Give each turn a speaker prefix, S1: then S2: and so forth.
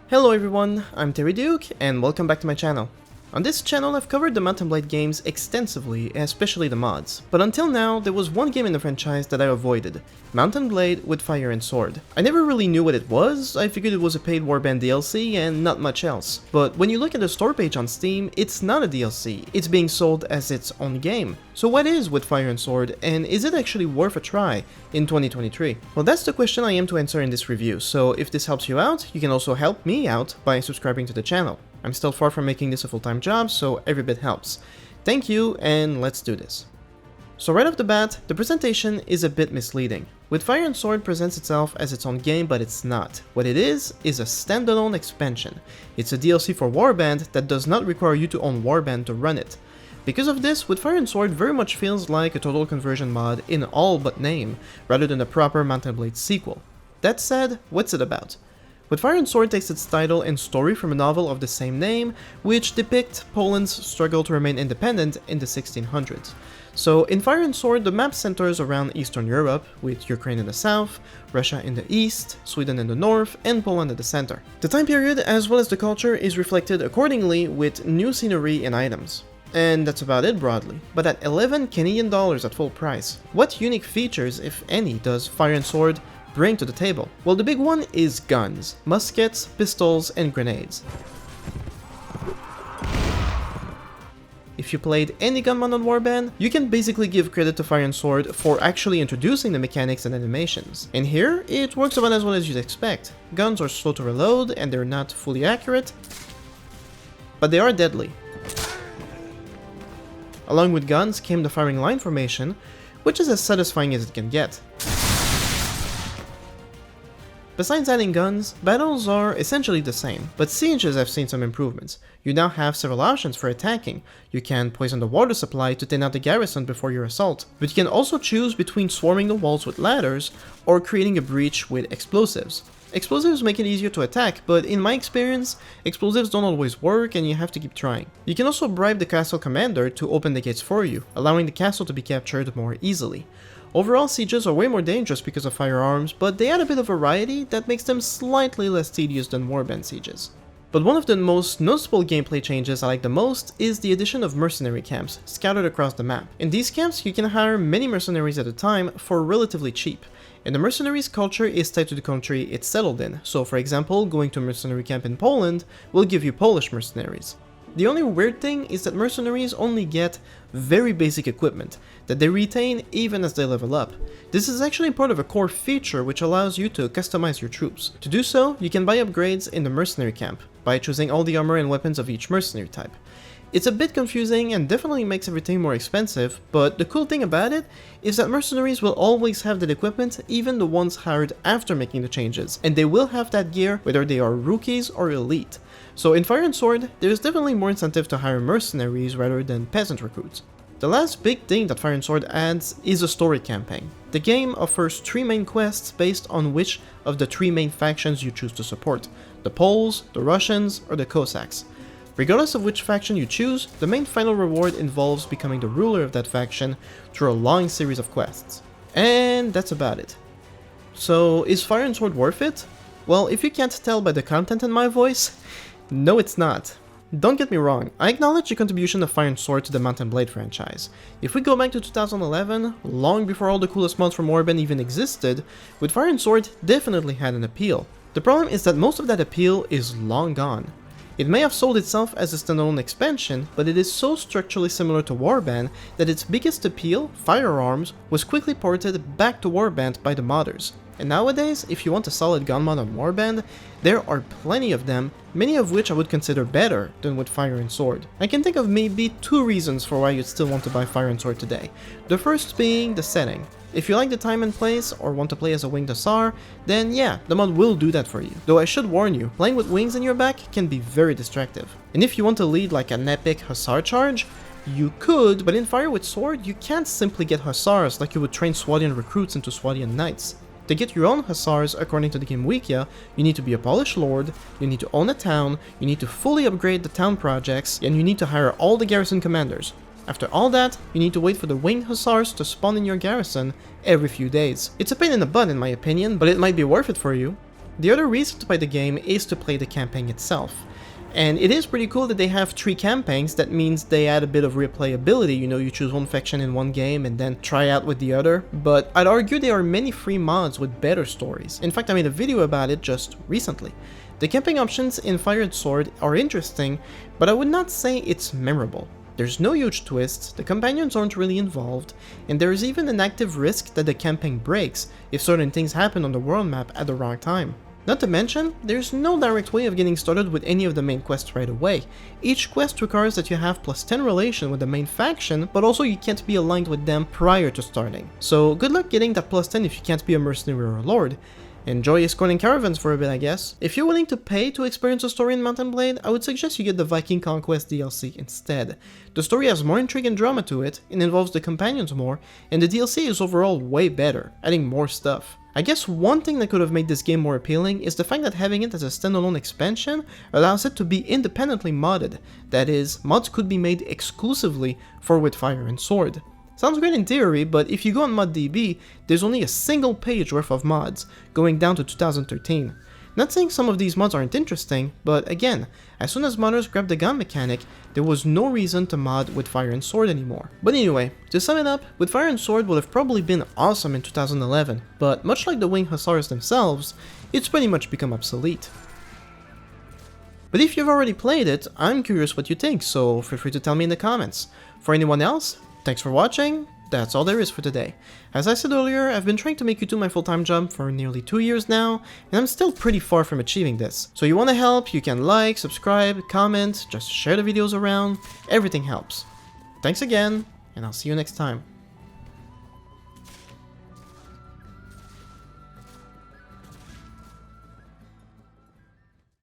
S1: Hello everyone, I'm Terry Duke, and welcome back to my channel. On this channel I've covered the Mount & Blade games extensively, especially the mods, but until now there was one game in the franchise that I avoided, Mount & Blade with Fire and Sword. I never really knew what it was, I figured it was a paid Warband DLC and not much else. But when you look at the store page on Steam, it's not a DLC, it's being sold as its own game. So what is with Fire and Sword, and is it actually worth a try in 2023? Well, that's the question I aim to answer in this review, so if this helps you out, you can also help me out by subscribing to the channel. I'm still far from making this a full-time job, so every bit helps. Thank you, and let's do this. So right off the bat, the presentation is a bit misleading. With Fire and Sword presents itself as its own game, but it's not. What it is a standalone expansion. It's a DLC for Warband that does not require you to own Warband to run it. Because of this, With Fire and Sword very much feels like a total conversion mod in all but name, rather than a proper Mount & Blade sequel. That said, what's it about? With Fire and Sword takes its title and story from a novel of the same name, which depicts Poland's struggle to remain independent in the 1600s. So in Fire and Sword, the map centers around Eastern Europe, with Ukraine in the south, Russia in the east, Sweden in the north, and Poland at the center. The time period as well as the culture is reflected accordingly with new scenery and items. And that's about it broadly. But at 11 Canadian dollars at full price, what unique features, if any, does Fire and Sword bring to the table? Well, the big one is guns, muskets, pistols, and grenades. If you played any gun mod on Warband, you can basically give credit to Fire and Sword for actually introducing the mechanics and animations. And here, it works about as well as you'd expect. Guns are slow to reload, and they're not fully accurate, but they are deadly. Along with guns came the firing line formation, which is as satisfying as it can get. Besides adding guns, battles are essentially the same, but sieges have seen some improvements. You now have several options for attacking. You can poison the water supply to thin out the garrison before your assault, but you can also choose between swarming the walls with ladders or creating a breach with explosives. Explosives make it easier to attack, but in my experience, explosives don't always work and you have to keep trying. You can also bribe the castle commander to open the gates for you, allowing the castle to be captured more easily. Overall, sieges are way more dangerous because of firearms, but they add a bit of variety that makes them slightly less tedious than Warband sieges. But one of the most noticeable gameplay changes I like the most is the addition of mercenary camps scattered across the map. In these camps, you can hire many mercenaries at a time for relatively cheap, and the mercenaries' culture is tied to the country it's settled in, so for example, going to a mercenary camp in Poland will give you Polish mercenaries. The only weird thing is that mercenaries only get very basic equipment that they retain even as they level up. This is actually part of a core feature which allows you to customize your troops. To do so, you can buy upgrades in the mercenary camp by choosing all the armor and weapons of each mercenary type. It's a bit confusing and definitely makes everything more expensive, but the cool thing about it is that mercenaries will always have that equipment, even the ones hired after making the changes, and they will have that gear whether they are rookies or elite. So in Fire and Sword, there's definitely more incentive to hire mercenaries rather than peasant recruits. The last big thing that Fire and Sword adds is a story campaign. The game offers 3 main quests based on which of the 3 main factions you choose to support: the Poles, the Russians, or the Cossacks. Regardless of which faction you choose, the main final reward involves becoming the ruler of that faction through a long series of quests. And that's about it. So is Fire and Sword worth it? Well, if you can't tell by the content in my voice, no it's not. Don't get me wrong, I acknowledge the contribution of Fire and Sword to the Mount & Blade franchise. If we go back to 2011, long before all the coolest mods from Warband even existed, With Fire and Sword definitely had an appeal. The problem is that most of that appeal is long gone. It may have sold itself as a standalone expansion, but it is so structurally similar to Warband that its biggest appeal, Firearms, was quickly ported back to Warband by the modders. And nowadays, if you want a solid gun mod on Warband, there are plenty of them, many of which I would consider better than with Fire and Sword. I can think of maybe 2 reasons for why you'd still want to buy Fire and Sword today. The first being the setting. If you like the time and place, or want to play as a winged hussar, then yeah, the mod will do that for you. Though I should warn you, playing with wings in your back can be very distractive. And if you want to lead like an epic hussar charge, you could, but in Fire with Sword, you can't simply get hussars like you would train Swadian recruits into Swadian knights. To get your own hussars, according to the game Wikia, you need to be a Polish lord, you need to own a town, you need to fully upgrade the town projects, and you need to hire all the garrison commanders. After all that, you need to wait for the winged hussars to spawn in your garrison every few days. It's a pain in the butt in my opinion, but it might be worth it for you. The other reason to play the game is to play the campaign itself. And it is pretty cool that they have 3 campaigns. That means they add a bit of replayability, you know, you choose one faction in one game and then try out with the other. But I'd argue there are many free mods with better stories. In fact, I made a video about it just recently. The camping options in Fire and Sword are interesting, but I would not say it's memorable. There's no huge twists, the companions aren't really involved, and there is even an active risk that the campaign breaks if certain things happen on the world map at the wrong time. Not to mention, there's no direct way of getting started with any of the main quests right away. Each quest requires that you have +10 relation with the main faction, but also you can't be aligned with them prior to starting. So good luck getting that +10 if you can't be a mercenary or a lord. Enjoy escorting caravans for a bit, I guess. If you're willing to pay to experience a story in Mount and Blade, I would suggest you get the Viking Conquest DLC instead. The story has more intrigue and drama to it, it involves the companions more, and the DLC is overall way better, adding more stuff. I guess one thing that could have made this game more appealing is the fact that having it as a standalone expansion allows it to be independently modded. That is, mods could be made exclusively for With Fire and Sword. Sounds great in theory, but if you go on ModDB, there's only a single page worth of mods, going down to 2013. Not saying some of these mods aren't interesting, but again, as soon as modders grabbed the gun mechanic, there was no reason to mod With Fire and Sword anymore. But anyway, to sum it up, With Fire and Sword would have probably been awesome in 2011, but much like the Winged Hussars themselves, it's pretty much become obsolete. But if you've already played it, I'm curious what you think, so feel free to tell me in the comments. For anyone else, thanks for watching, that's all there is for today. As I said earlier, I've been trying to make YouTube my full-time job for nearly 2 years now, and I'm still pretty far from achieving this. So you wanna help, you can like, subscribe, comment, just share the videos around, everything helps. Thanks again, and I'll see you next time.